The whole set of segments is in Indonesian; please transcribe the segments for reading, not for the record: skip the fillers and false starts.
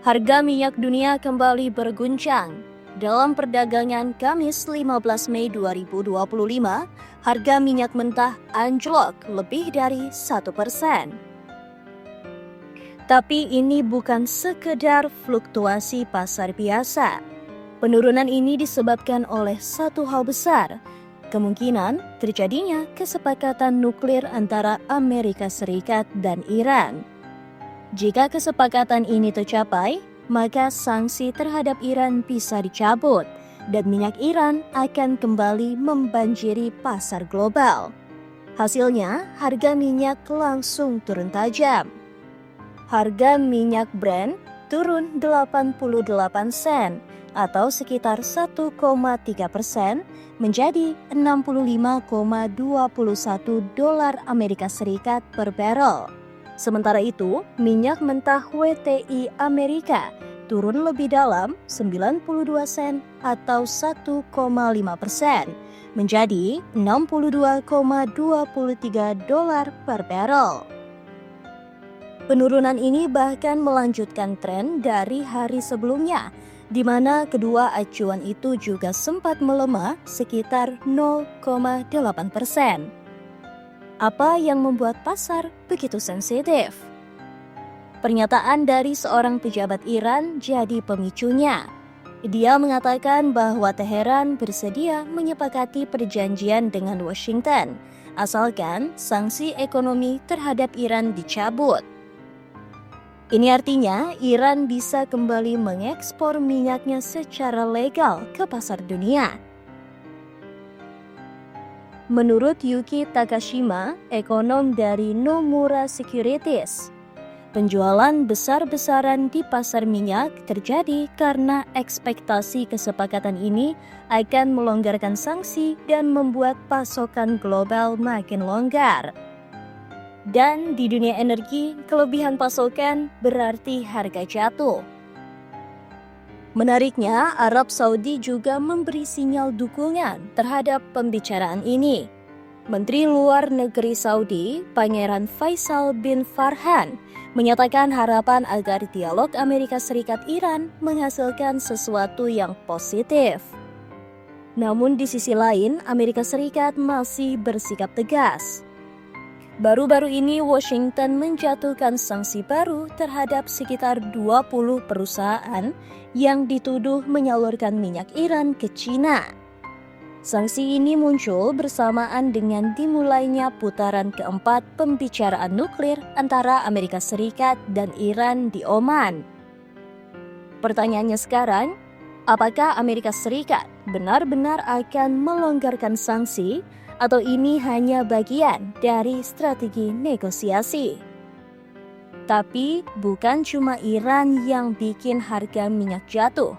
Harga minyak dunia kembali berguncang. Dalam perdagangan Kamis 15 Mei 2025, harga minyak mentah anjlok lebih dari 1%. Tapi ini bukan sekedar fluktuasi pasar biasa. Penurunan ini disebabkan oleh satu hal besar, kemungkinan terjadinya kesepakatan nuklir antara Amerika Serikat dan Iran. Jika kesepakatan ini tercapai, maka sanksi terhadap Iran bisa dicabut dan minyak Iran akan kembali membanjiri pasar global. Hasilnya, harga minyak langsung turun tajam. Harga minyak Brent turun 88 sen atau sekitar 1,3% menjadi 65,21 dolar Amerika Serikat per barrel. Sementara itu, minyak mentah WTI Amerika turun lebih dalam 92 sen atau 1,5% menjadi 62,23 dolar per barrel. Penurunan ini bahkan melanjutkan tren dari hari sebelumnya, di mana kedua acuan itu juga sempat melemah sekitar 0,8%. Apa yang membuat pasar begitu sensitif? Pernyataan dari seorang pejabat Iran jadi pemicunya. Dia mengatakan bahwa Teheran bersedia menyepakati perjanjian dengan Washington, asalkan sanksi ekonomi terhadap Iran dicabut. Ini artinya Iran bisa kembali mengekspor minyaknya secara legal ke pasar dunia. Menurut Yuki Takashima, ekonom dari Nomura Securities, penjualan besar-besaran di pasar minyak terjadi karena ekspektasi kesepakatan ini akan melonggarkan sanksi dan membuat pasokan global makin longgar. Dan di dunia energi, kelebihan pasokan berarti harga jatuh. Menariknya, Arab Saudi juga memberi sinyal dukungan terhadap pembicaraan ini. Menteri Luar Negeri Saudi, Pangeran Faisal bin Farhan, menyatakan harapan agar dialog Amerika Serikat-Iran menghasilkan sesuatu yang positif. Namun di sisi lain, Amerika Serikat masih bersikap tegas. Baru-baru ini Washington menjatuhkan sanksi baru terhadap sekitar 20 perusahaan yang dituduh menyalurkan minyak Iran ke Cina. Sanksi ini muncul bersamaan dengan dimulainya putaran keempat pembicaraan nuklir antara Amerika Serikat dan Iran di Oman. Pertanyaannya sekarang, apakah Amerika Serikat benar-benar akan melonggarkan sanksi atau ini hanya bagian dari strategi negosiasi? Tapi bukan cuma Iran yang bikin harga minyak jatuh.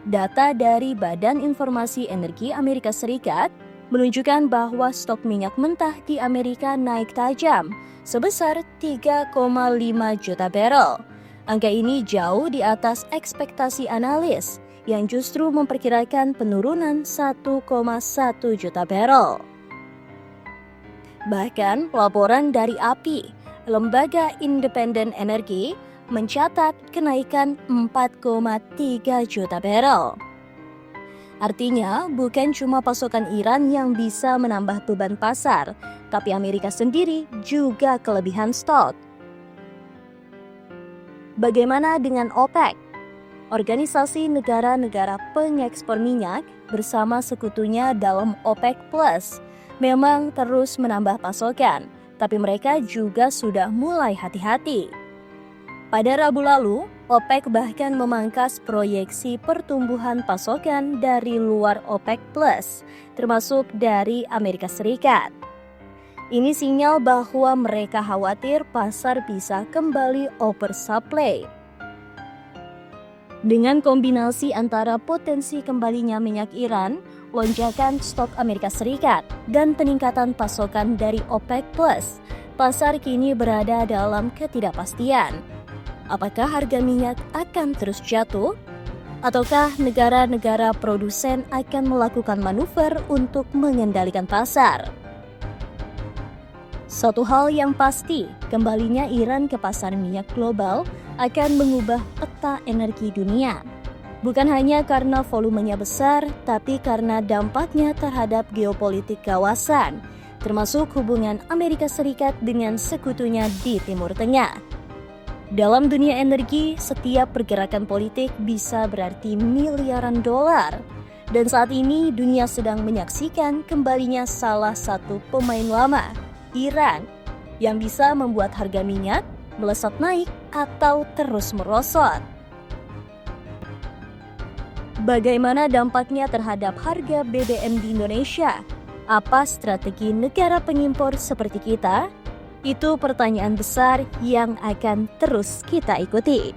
Data dari Badan Informasi Energi Amerika Serikat menunjukkan bahwa stok minyak mentah di Amerika naik tajam sebesar 3,5 juta barrel. Angka ini jauh di atas ekspektasi analis yang justru memperkirakan penurunan 1,1 juta barrel. Bahkan laporan dari API, Lembaga Independen Energi, mencatat kenaikan 4,3 juta barrel. Artinya, bukan cuma pasokan Iran yang bisa menambah beban pasar, tapi Amerika sendiri juga kelebihan stok. Bagaimana dengan OPEC? Organisasi negara-negara pengekspor minyak bersama sekutunya dalam OPEC Plus memang terus menambah pasokan, tapi mereka juga sudah mulai hati-hati. Pada Rabu lalu, OPEC bahkan memangkas proyeksi pertumbuhan pasokan dari luar OPEC Plus, termasuk dari Amerika Serikat. Ini sinyal bahwa mereka khawatir pasar bisa kembali oversupply. Dengan kombinasi antara potensi kembalinya minyak Iran, lonjakan stok Amerika Serikat, dan peningkatan pasokan dari OPEC Plus, pasar kini berada dalam ketidakpastian. Apakah harga minyak akan terus jatuh? Ataukah negara-negara produsen akan melakukan manuver untuk mengendalikan pasar? Satu hal yang pasti, kembalinya Iran ke pasar minyak global akan mengubah peta energi dunia. Bukan hanya karena volumenya besar, tapi karena dampaknya terhadap geopolitik kawasan, termasuk hubungan Amerika Serikat dengan sekutunya di Timur Tengah. Dalam dunia energi, setiap pergerakan politik bisa berarti miliaran dolar. Dan saat ini dunia sedang menyaksikan kembalinya salah satu pemain lama, Iran, yang bisa membuat harga minyak melesat naik atau terus merosot. Bagaimana dampaknya terhadap harga BBM di Indonesia? Apa strategi negara pengimpor seperti kita? Itu pertanyaan besar yang akan terus kita ikuti.